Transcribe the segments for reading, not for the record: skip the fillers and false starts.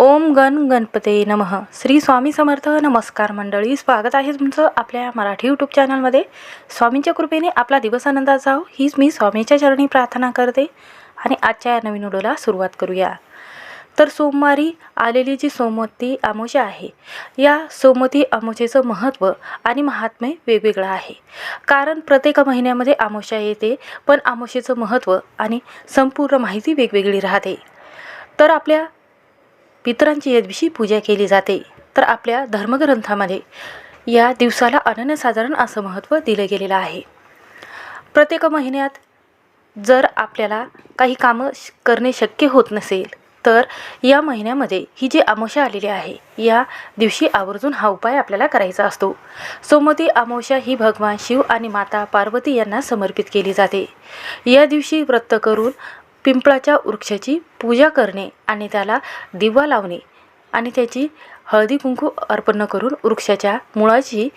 ओम गण गणपते नमः. श्री स्वामी समर्थ. नमस्कार मंडळी, स्वागत आहे तुमचं आपल्या मराठी यूट्यूब चॅनलमध्ये. स्वामींच्या कृपेने आपला दिवस आनंदात जाओ हीच मी स्वामींच्या चरणी प्रार्थना करते आणि आजच्या या नवीन व्हिडिओला सुरुवात करूया. तर सोमवारी आलेली जी सोमवती अमावस्या आहे, या सोमवती अमावस्येचं महत्त्व आणि महात्म्य वेगवेगळं आहे. कारण प्रत्येक महिन्यामध्ये अमावस्या येते, पण अमावस्येचं महत्त्व आणि संपूर्ण माहिती वेगवेगळी राहते. तर आपल्या पितरांची या दिवशी पूजा केली जाते. तर आपल्या धर्मग्रंथामध्ये या दिवसाला अनन्यसाधारण असं महत्त्व दिलं गेलेलं आहे. प्रत्येक महिन्यात जर आपल्याला काही कामं करणे शक्य होत नसेल, तर या महिन्यामध्ये ही जी अमावस्या आलेली आहे, या दिवशी आवर्जून हा उपाय आपल्याला करायचा असतो. सोमवती अमावस्या ही भगवान शिव आणि माता पार्वती यांना समर्पित केली जाते. या दिवशी व्रत करून पिंपळाच्या वृक्षाची पूजा करणे आणि त्याला दिवा लावणे आणि त्याची हळदी कुंकू अर्पण करून वृक्षाच्या मुळाची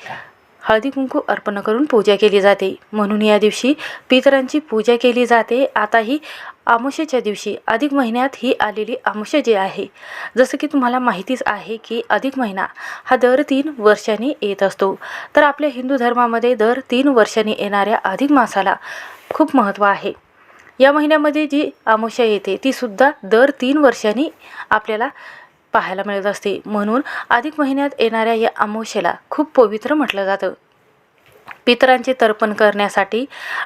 हळदी कुंकू अर्पण करून पूजा केली जाते. म्हणून या दिवशी पितरांची पूजा केली जाते. आता ही अमावस्येच्या दिवशी अधिक महिन्यात ही आलेली अमावस्या जी आहे, जसं की तुम्हाला माहितीच आहे की अधिक महिना हा दर 3 वर्षांनी येत असतो. तर आपल्या हिंदू धर्मामध्ये दर 3 वर्षांनी येणाऱ्या अधिक मासाला खूप महत्त्व आहे. या महिन्यामध्ये जी अमावस्या येते ती सुद्धा दर 3 वर्षांनी आपल्याला पाहायला मिळत असते. म्हणून अधिक महिन्यात येणाऱ्या या अमावस्येला खूप पवित्र म्हटलं जातं. पितरांचे तर्पण करण्यासाठी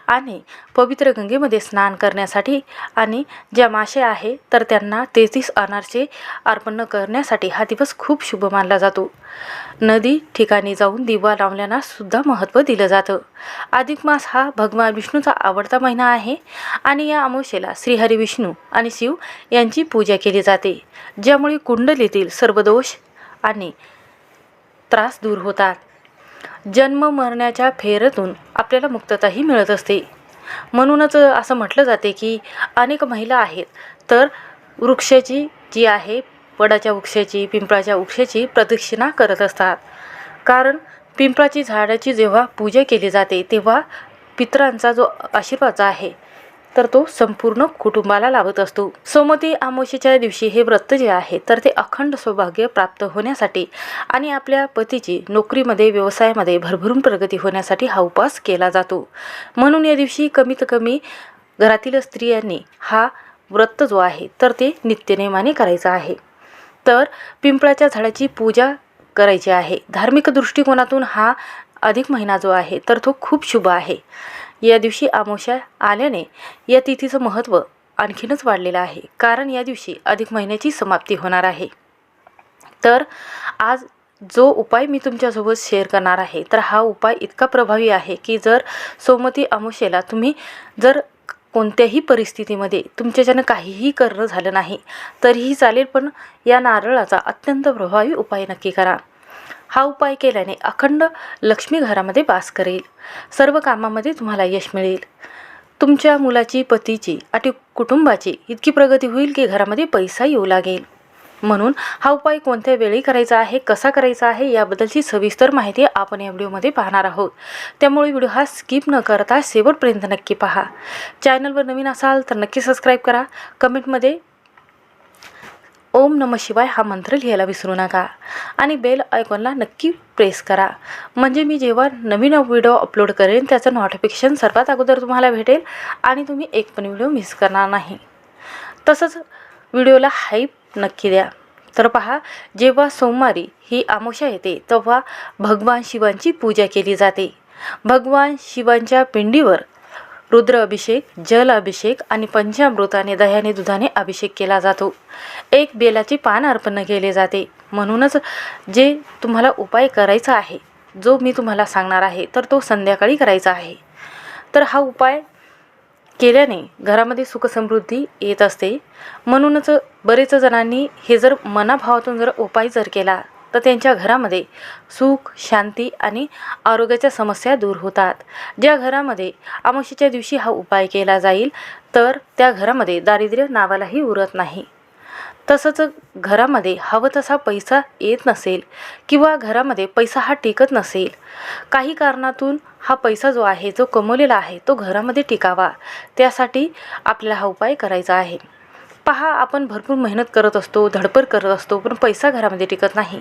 आणि पवित्र गंगेमध्ये स्नान करण्यासाठी आणि ज्या मासे आहे तर त्यांना 33 अनारचे अर्पण करण्यासाठी हा दिवस खूप शुभ मानला जातो. नदी ठिकाणी जाऊन दिवा लावल्याना सुद्धा महत्त्व दिलं जातं. अधिक मास हा भगवान विष्णूचा आवडता महिना आहे आणि या अमावस्येला श्रीहरी विष्णू आणि शिव यांची पूजा केली जाते, ज्यामुळे कुंडलीतील सर्व दोष आणि त्रास दूर होतात. जन्म मरण्याच्या फेऱ्यातून आपल्याला मुक्तताही मिळत असते. म्हणूनच असं म्हटलं जाते की अनेक महिला आहेत तर वृक्षाची जी आहे, वडाच्या वृक्षाची, पिंपळाच्या वृक्षाची प्रदक्षिणा करत असतात. कारण पिंपळाची झाडाची जेव्हा पूजा केली जाते तेव्हा पितरांचा जो आशीर्वाद आहे तर तो संपूर्ण कुटुंबाला लाभत असतो. सोमवती अमावस्येच्या दिवशी हे व्रत जे आहे तर ते अखंड सौभाग्य प्राप्त होण्यासाठी आणि आपल्या पतीची नोकरीमध्ये, व्यवसायामध्ये भरभरून प्रगती होण्यासाठी हा उपवास केला जातो. म्हणून या दिवशी कमीत कमी घरातील स्त्रियांनी हा व्रत जो आहे तर ते नित्यनेमाने करायचं आहे. तर पिंपळाच्या झाडाची पूजा करायची आहे. धार्मिक दृष्टिकोनातून हा अधिक महिना जो आहे तर तो खूप शुभ आहे. या दिवशी अमावस्या आल्याने या तिथीचं महत्त्व आणखीनच वाढलेलं आहे. कारण या दिवशी अधिक महिन्याची समाप्ती होणार आहे. तर आज जो उपाय मी तुमच्यासोबत शेअर करणार आहे तर हा उपाय इतका प्रभावी आहे की जर सोमवती अमावस्येला तुम्ही जर कोणत्याही परिस्थितीमध्ये तुमच्याच्यानं काहीही करणं झालं नाही तरीही चालेल, पण या नारळाचा अत्यंत प्रभावी उपाय नक्की करा. हा उपाय केल्याने अखंड लक्ष्मी घरामध्ये वास करेल. सर्व कामामध्ये तुम्हाला यश मिळेल. तुमच्या मुलाची, पतीची आणि कुटुंबाची इतकी प्रगती होईल की घरामध्ये पैसा येऊ लागेल. म्हणून हा उपाय कोणत्या वेळी करायचा आहे, कसा करायचा आहे याबद्दलची सविस्तर माहिती आपण या व्हिडिओमध्ये पाहणार आहोत. त्यामुळे व्हिडिओ हा स्किप न करता शेवटपर्यंत नक्की पहा. चॅनलवर नवीन असाल तर नक्की सबस्क्राईब करा. कमेंटमध्ये ओम नमः शिवाय हा मंत्र लिहायला विसरू नका आणि बेल आयकॉनला नक्की प्रेस करा, म्हणजे मी जेव्हा नवीन व्हिडिओ अपलोड करेन त्याचं नोटिफिकेशन सर्वात अगोदर तुम्हाला भेटेल आणि तुम्ही एक पण व्हिडिओ मिस करणार नाही. तसंच व्हिडिओला हाईप नक्की द्या. तर पहा, जेव्हा सोमवारी ही अमावस्या येते तेव्हा भगवान शिवांची पूजा केली जाते. भगवान शिवांच्या पिंडीवर रुद्र अभिषेक, जल अभिषेक आणि पंचामृताने, दह्याने, दुधाने अभिषेक केला जातो. एक बेलाची पान अर्पण केले जाते. म्हणूनच जे तुम्हाला उपाय करायचा आहे, जो मी तुम्हाला सांगणार आहे तर तो संध्याकाळी करायचा आहे. तर हा उपाय केल्याने घरामध्ये सुखसमृद्धी येत असते. म्हणूनच बरेच जणांनी हे जर मनाभावातून जर उपाय जर केला तर त्यांच्या घरामध्ये सुख, शांती आणि आरोग्याच्या समस्या दूर होतात. ज्या घरामध्ये अमावस्येच्या दिवशी हा उपाय केला जाईल तर त्या घरामध्ये दारिद्र्य नावालाही उरत नाही. तसंच घरामध्ये हवं तसा पैसा येत नसेल किंवा घरामध्ये पैसा हा टिकत नसेल, काही कारणातून हा पैसा जो आहे, जो कमवलेला आहे तो घरामध्ये टिकावा, त्यासाठी आपल्याला हा उपाय करायचा आहे. पहा, आपण भरपूर मेहनत करत असतो, धडपड करत असतो, पण पैसा घरामध्ये टिकत नाही.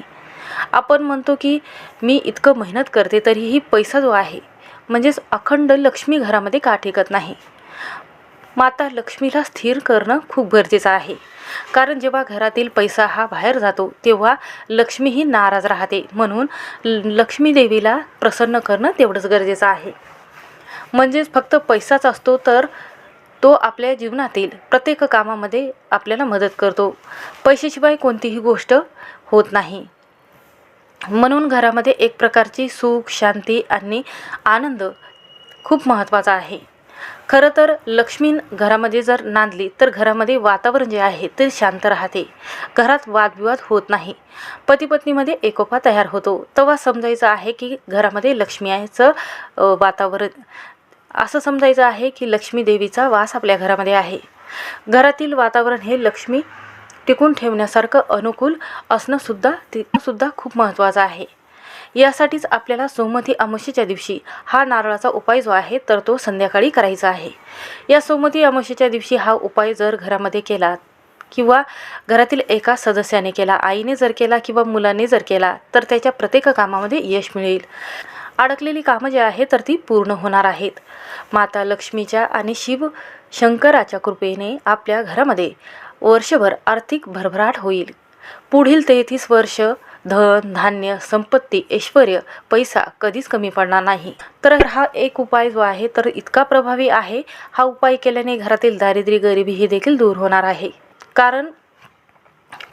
आपण म्हणतो की मी इतकं मेहनत करते तरीही पैसा जो आहे म्हणजेच अखंड लक्ष्मी घरामध्ये का टिकत नाही. माता लक्ष्मीला स्थिर करणं खूप गरजेचं आहे. कारण जेव्हा घरातील पैसा हा बाहेर जातो तेव्हा लक्ष्मीही नाराज राहते. म्हणून लक्ष्मी देवीला प्रसन्न करणं तेवढंच गरजेचं आहे. म्हणजेच फक्त पैसाच असतो तर तो आपल्या जीवनातील प्रत्येक कामामध्ये आपल्याला मदत करतो. पैशाशिवाय कोणतीही गोष्ट होत नाही. म्हणून घरामध्ये एक प्रकारची सुख, शांती आणि आनंद खूप महत्त्वाचा आहे. खरं तर लक्ष्मी घरामध्ये जर नांदली तर घरामध्ये वातावरण जे आहे ते शांत राहते. घरात वादविवाद होत नाही. पती पत्नीमध्ये एकोपा तयार होतो. तेव्हा समजायचं आहे की घरामध्ये लक्ष्मीचं वातावरण, असं समजायचं आहे की लक्ष्मी देवीचा वास आपल्या घरामध्ये आहे. घरातील वातावरण हे लक्ष्मी टिकून ठेवण्यासारखं अनुकूल असणं सुद्धा खूप महत्त्वाचं आहे. यासाठीच आपल्याला सोमवती अमावस्येच्या दिवशी हा नारळाचा उपाय जो आहे तर तो संध्याकाळी करायचा आहे. या सोमवती अमावस्येच्या दिवशी हा उपाय जर घरामध्ये केला किंवा घरातील एका सदस्याने केला, आईने जर केला किंवा मुलाने जर केला तर त्याच्या प्रत्येक कामामध्ये यश मिळेल. अडकलेली कामं जी आहे तर ती पूर्ण होणार आहेत. माता लक्ष्मीच्या आणि शिव शंकराच्या कृपेने आपल्या घरामध्ये वर्षभर आर्थिक भरभराट होईल. पुढील 33 वर्ष धन, धान्य, संपत्ती, ऐश्वर्य, पैसा कधीच कमी पडणार नाही. तर हा एक उपाय जो आहे तर इतका प्रभावी आहे. हा उपाय केल्याने घरातील दारिद्र्य, गरिबी हे देखील दूर होणार आहे. कारण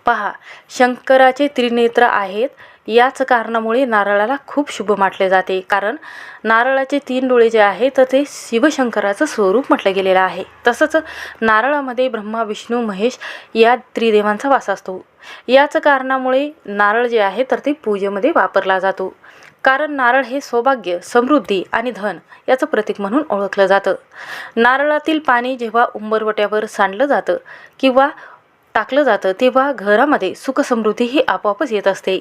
पहा, शंकराचे त्रिनेत्र आहेत. याच कारणामुळे नारळाला खूप शुभ म्हटले जाते. कारण नारळाचे 3 डोळे जे आहे तर ते शिवशंकराचं स्वरूप म्हटलं गेलेलं आहे. तसंच नारळामध्ये ब्रह्मा, विष्णू, महेश या त्रिदेवांचा वास असतो. याच कारणामुळे नारळ जे आहे तर ते पूजेमध्ये वापरला जातो. कारण नारळ हे सौभाग्य, समृद्धी आणि धन याचं प्रतीक म्हणून ओळखलं जातं. नारळातील पाणी जेव्हा उंबरवट्यावर सांडलं जातं किंवा टाकलं जातं तेव्हा घरामध्ये सुख समृद्धी ही आपोआपच येत असते.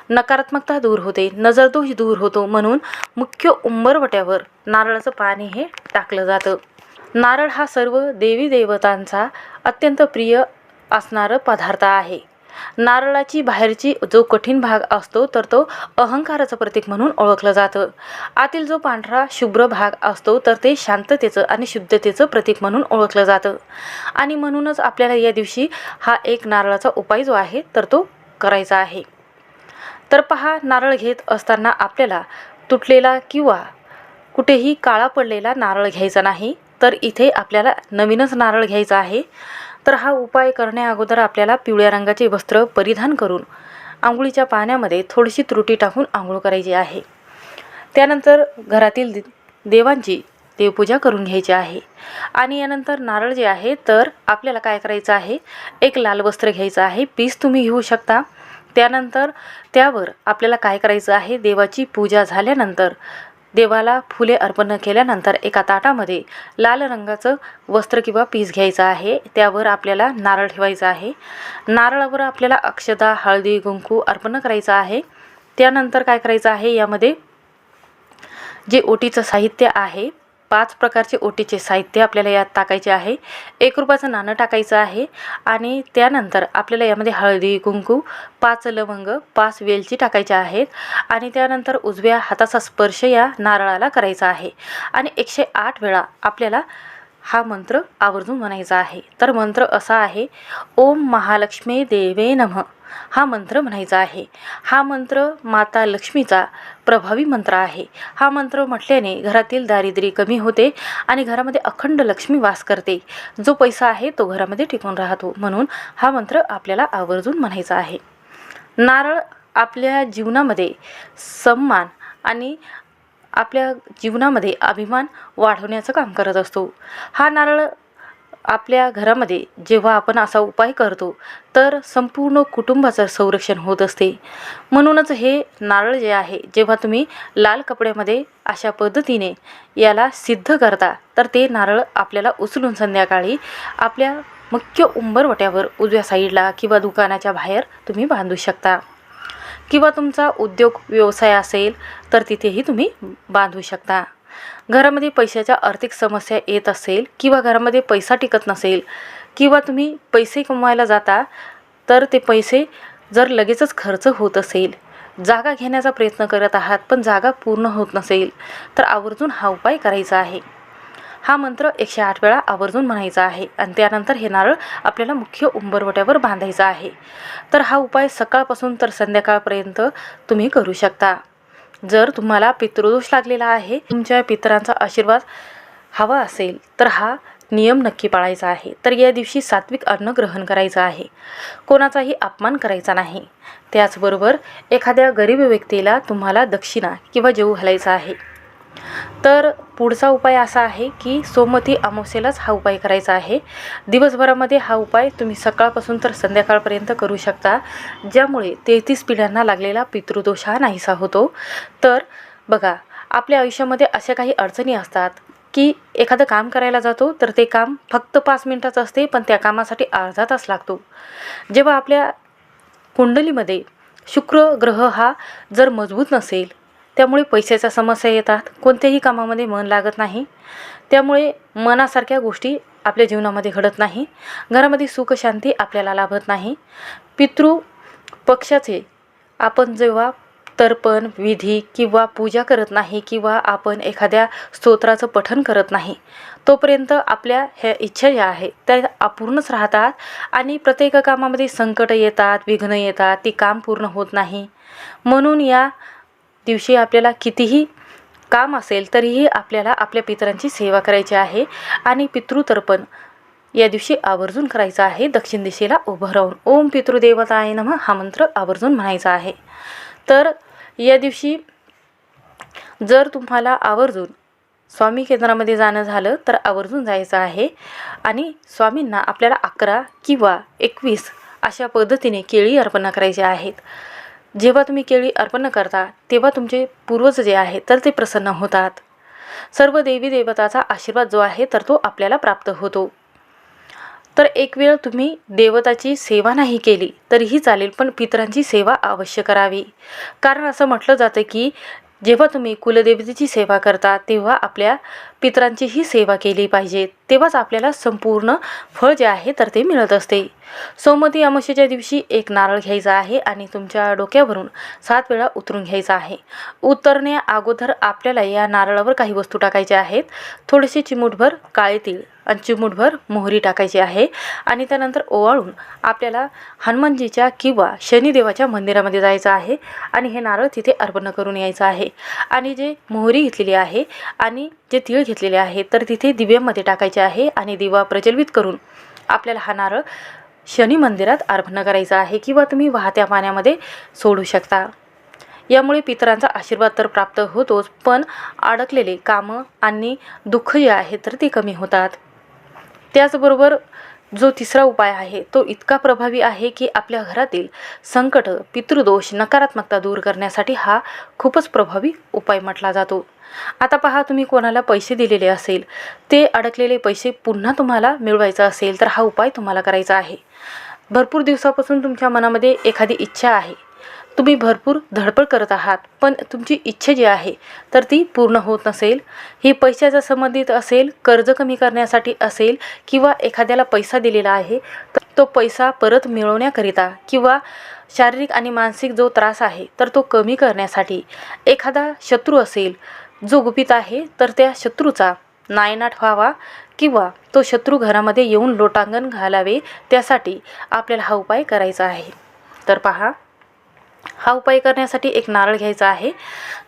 नकारात्मकता दूर होते, नजरदोष दूर होतो. म्हणून मुख्य उंबरवट्यावर नारळाचं पाणी हे टाकलं जातं. नारळ हा सर्व देवी देवतांचा अत्यंत प्रिय असणारं पदार्थ आहे. नारळाची बाहेरची जो कठीण भाग असतो तर तो अहंकाराचं प्रतीक म्हणून ओळखलं जातं. आतील जो पांढरा शुभ्र भाग असतो तर ते शांततेचं आणि शुद्धतेचं प्रतीक म्हणून ओळखलं जातं. आणि म्हणूनच आपल्याला या दिवशी हा एक नारळाचा उपाय जो आहे तर तो करायचा आहे. तर पहा, नारळ घेत असताना आपल्याला तुटलेला किंवा कुठेही काळा पडलेला नारळ घ्यायचा नाही. तर इथे आपल्याला नवीनच नारळ घ्यायचा आहे. तर हा उपाय करण्या अगोदर आपल्याला पिवळ्या रंगाचे वस्त्र परिधान करून आंघोळीच्या पाण्यामध्ये थोडीशी त्रुटी टाकून आंघोळ करायची आहे. त्यानंतर घरातील देवांची देवपूजा करून घ्यायची आहे. आणि यानंतर नारळ जे आहे तर आपल्याला काय करायचं आहे, एक लाल वस्त्र घ्यायचं आहे. पीस तुम्ही घेऊ शकता. त्यानंतर त्यावर आपल्याला काय करायचं आहे, देवाची पूजा झाल्यानंतर देवाला फुले अर्पण केल्यानंतर एका ताटामध्ये लाल रंगाचं वस्त्र किंवा पीस घ्यायचं आहे. त्यावर आपल्याला नारळ ठेवायचा आहे. नारळावर आपल्याला अक्षता, हळदी, कुंकू अर्पण करायचं आहे. त्यानंतर काय करायचं आहे, यामध्ये जे ओटीचं साहित्य आहे 5 प्रकारचे ओटीचे साहित्य आपल्याला यात टाकायचे आहे. 1 रुपयाचं नाणं टाकायचं आहे. आणि त्यानंतर आपल्याला यामध्ये हळदी, कुंकू, 5 लवंग, 5 वेलची टाकायच्या आहेत. आणि त्यानंतर उजव्या हाताचा स्पर्श या नारळाला करायचा आहे. आणि 108 वेळा आपल्याला हा मंत्र आवर्जून म्हणायचा आहे. तर मंत्र असा आहे, ओम महालक्ष्मी देवे नमः. हा मंत्र म्हणायचा आहे. हा मंत्र माता लक्ष्मीचा प्रभावी मंत्र आहे. हा मंत्र म्हटल्याने घरातील दारिद्र्य कमी होते आणि घरामध्ये अखंड लक्ष्मी वास करते. जो पैसा आहे तो घरामध्ये टिकून राहतो. म्हणून हा मंत्र आपल्याला आवर्जून म्हणायचा आहे. नारळ आपल्या जीवनामध्ये सन्मान आणि आपल्या जीवनामध्ये अभिमान वाढवण्याचं काम करत असतो. हा नारळ आपल्या घरामध्ये जेव्हा आपण असा उपाय करतो तर संपूर्ण कुटुंबाचं संरक्षण होत असते. म्हणूनच हे नारळ जे आहे, जेव्हा तुम्ही लाल कपड्यामध्ये अशा पद्धतीने याला सिद्ध करता तर ते नारळ आपल्याला उचलून संध्याकाळी आपल्या मुख्य उंबरवट्यावर उजव्या साईडला किंवा दुकानाच्या बाहेर तुम्ही बांधू शकता. किंवा तुमचा उद्योग व्यवसाय असेल तर तिथेही तुम्ही बांधू शकता. घरामध्ये पैशाच्या आर्थिक समस्या येत असेल किंवा घरामध्ये पैसा टिकत नसेल किंवा तुम्ही पैसे कमवायला जाता तर ते पैसे जर लगेचच खर्च होत असेल, जागा घेण्याचा प्रयत्न करत आहात पण जागा पूर्ण होत नसेल, तर आवर्जून हा उपाय करायचा आहे. हा मंत्र 108 वेळा आवर्जून म्हणायचा आहे आणि त्यानंतर हे नारळ आपल्याला मुख्य उंबरवट्यावर बांधायचा आहे. तर हा उपाय सकाळपासून तर संध्याकाळपर्यंत तुम्ही करू शकता. जर तुम्हाला पितृदोष लागलेला आहे, तुमच्या पितरांचा आशीर्वाद हवा असेल तर हा नियम नक्की पाळायचा आहे. तर या दिवशी सात्विक अन्न ग्रहण करायचं आहे, कोणाचाही अपमान करायचा नाही. त्याचबरोबर एखाद्या गरीब व्यक्तीला तुम्हाला दक्षिणा किंवा जेवू घालायचा आहे. तर पुढचा उपाय असा आहे की सोमवती अमावस्येलाच हा उपाय करायचा आहे. दिवसभरामध्ये हा उपाय तुम्ही सकाळपासून तर संध्याकाळपर्यंत करू शकता, ज्यामुळे 33 पिढ्यांना लागलेला पितृदोष हा नाहीसा होतो. तर बघा, आपल्या आयुष्यामध्ये अशा काही अडचणी असतात की एखादं काम करायला जातो तर ते काम फक्त 5 मिनिटाचं असते, पण त्या कामासाठी अर्धा तास लागतो. जेव्हा आपल्या कुंडलीमध्ये शुक्र ग्रह हा जर मजबूत नसेल, त्यामुळे पैशाच्या समस्या येतात, कोणत्याही कामामध्ये मन लागत नाही, त्यामुळे मनासारख्या गोष्टी आपल्या जीवनामध्ये घडत नाही, घरामध्ये सुख शांती आपल्याला लाभत नाही. पितृ पक्षाचे आपण जेव्हा तर्पण विधी किंवा पूजा करत नाही किंवा आपण एखाद्या स्तोत्राचं पठण करत नाही, तोपर्यंत आपल्या ह्या इच्छा ज्या आहेत त्या अपूर्णच राहतात आणि प्रत्येक कामामध्ये संकट येतात, विघ्न येतात, ती काम पूर्ण होत नाही. म्हणून या दिवशी आपल्याला कितीही काम असेल तरीही आपल्याला आपल्या पितरांची सेवा करायची आहे आणि पितृतर्पण या दिवशी आवर्जून करायचं आहे. दक्षिण दिशेला उभं राहून ओम पितृदेवताय नमः हा मंत्र आवर्जून म्हणायचा आहे. तर या दिवशी जर तुम्हाला आवर्जून स्वामी केंद्रामध्ये जाणं झालं तर आवर्जून जायचं आहे आणि स्वामींना आपल्याला 11 किंवा 21 अशा पद्धतीने केळी अर्पण करायची आहेत. जेव्हा तुम्ही केळी अर्पण करता तेव्हा तुमचे पूर्वज जे आहेत तर ते प्रसन्न होतात. सर्व देवी देवताचा आशीर्वाद जो आहे तर तो आपल्याला प्राप्त होतो. तर एक वेळ तुम्ही देवताची सेवा नाही केली तरीही चालेल, पण पितरांची सेवा अवश्य करावी. कारण असं म्हटलं जातं की जेव्हा तुम्ही कुलदेवतेची सेवा करता तेव्हा आपल्या पितरांचीही सेवा केली पाहिजे, तेव्हाच आपल्याला संपूर्ण फळ जे आहे तर ते मिळत असते. सोमवती अमावस्येच्या दिवशी एक नारळ घ्यायचा आहे आणि तुमच्या डोक्यावरून 7 वेळा उतरून घ्यायचा आहे. उतरण्या अगोदर आपल्याला या नारळावर काही वस्तू टाकायच्या आहेत. थोडेसे चिमूटभर काळे तीळ आणि चिमूटभर मोहरी टाकायची आहे आणि त्यानंतर ओवाळून आपल्याला हनुमानजीच्या किंवा शनिदेवाच्या मंदिरामध्ये जायचं आहे आणि हे नारळ तिथे अर्पण करून यायचं आहे. आणि जे मोहरी घेतलेली आहे आणि जे तीळ घेतलेले आहे तर तिथे दिव्यामध्ये टाकायचे आहे आणि दिवा प्रज्वलित करून आपल्याला हा नारळ शनी मंदिरात अर्पण करायचा आहे किंवा तुम्ही वाहत्या पाण्यामध्ये सोडू शकता. यामुळे पितरांचा आशीर्वाद तर प्राप्त होतोच, पण अडकलेले कामं आणि दुःख जे आहे तर ते कमी होतात. त्याचबरोबर जो तिसरा उपाय आहे तो इतका प्रभावी आहे की आपल्या घरातील संकट, पितृदोष, नकारात्मकता दूर करण्यासाठी हा खूपच प्रभावी उपाय म्हटला जातो. आता पहा, तुम्ही कोणाला पैसे दिलेले असेल, ते अडकलेले पैसे पुन्हा तुम्हाला मिळवायचं असेल तर हा उपाय तुम्हाला करायचा आहे. भरपूर दिवसापासून तुमच्या मनामध्ये एखादी इच्छा आहे, तुम्ही भरपूर धडपड करत आहात, पण तुमची इच्छा जी आहे तर ती पूर्ण होत नसेल. ही पैशाच्या संबंधित असेल, कर्ज कमी करण्यासाठी असेल किंवा एखाद्याला पैसा दिलेला आहे तर तो पैसा परत मिळवण्याकरिता किंवा शारीरिक आणि मानसिक जो त्रास आहे तर तो कमी करण्यासाठी, एखादा शत्रू असेल जो गुपित आहे तर त्या शत्रूचा नायनाट व्हावा किंवा तो शत्रू घरामध्ये येऊन लोटांगण घालावे, त्यासाठी आपल्याला हा उपाय करायचा आहे. तर पहा, हा उपाय करण्यासाठी एक नारळ घ्यायचा आहे.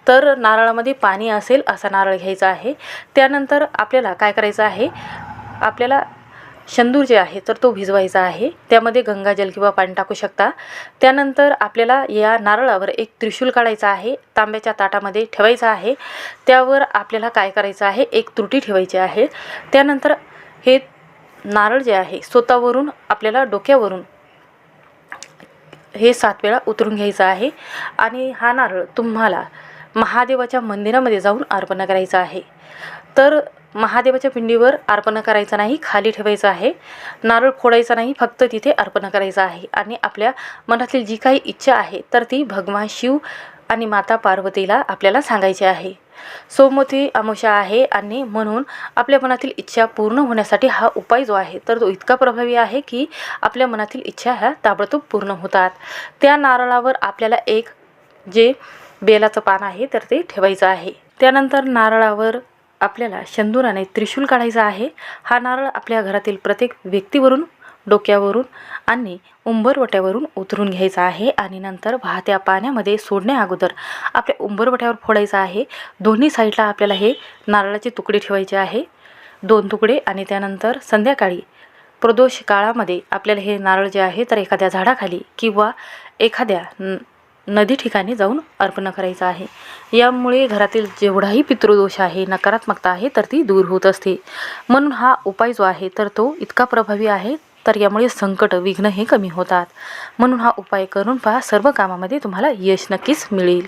तर नारळामध्ये पाणी असेल असा नारळ घ्यायचा आहे. त्यानंतर आपल्याला काय करायचं आहे, आपल्याला शेंदूर जे आहे तर तो भिजवायचा आहे. त्यामध्ये गंगाजल किंवा पाणी टाकू शकता. त्यानंतर आपल्याला या नारळावर एक त्रिशूल काढायचा आहे, तांब्याच्या ताटामध्ये ठेवायचा आहे. त्यावर आपल्याला काय करायचं आहे, एक त्रुटी ठेवायची आहे. त्यानंतर हे नारळ जे आहे स्वतःवरून आपल्याला डोक्यावरून हे 7 वेळा उतरून घ्यायचं आहे आणि हा नारळ तुम्हाला महादेवाच्या मंदिरामध्ये जाऊन अर्पण करायचा आहे. तर महादेवाच्या पिंडीवर अर्पण करायचं नाही, खाली ठेवायचं आहे. नारळ फोडायचा नाही, फक्त तिथे अर्पण करायचं आहे आणि आपल्या मनातील जी काही इच्छा आहे तर ती भगवान शिव आणि माता पार्वतीला आपल्याला सांगायचे आहे. सोमवती अमावस्या आहे आणि म्हणून आपल्या मनातील इच्छा पूर्ण होण्यासाठी हा उपाय जो आहे तर तो इतका प्रभावी आहे की आपल्या मनातील इच्छा ह्या ताबडतोब पूर्ण होतात. त्या नारळावर आपल्याला एक जे बेलाचं पान आहे तर ते ठेवायचं आहे. त्यानंतर नारळावर आपल्याला शेंदुराने त्रिशूल काढायचा आहे. हा नारळ आपल्या घरातील प्रत्येक व्यक्तीवरून, डोक्यावरून आणि उंबरवट्यावरून उतरून घ्यायचा आहे आणि नंतर वाहत्या पाण्यामध्ये सोडण्या अगोदर आपल्या उंबरवट्यावर फोडायचा आहे. दोन्ही साईडला आपल्याला हे नारळाचे तुकडे ठेवायचे आहे, 2 तुकडे. आणि त्यानंतर संध्याकाळी प्रदोष काळामध्ये आपल्याला हे नारळ जे आहे तर एखाद्या झाडाखाली किंवा एखाद्या नदी ठिकाणी जाऊन अर्पण करायचं आहे. यामुळे घरातील जेवढाही पितृदोष आहे, नकारात्मकता आहे तर ती दूर होत असते. म्हणून हा उपाय जो आहे तर तो इतका प्रभावी आहे. तर यामुळे संकट, विघ्न हे कमी होतात. म्हणून हा उपाय करून पहा, सर्व कामामध्ये तुम्हाला यश नक्कीच मिळेल.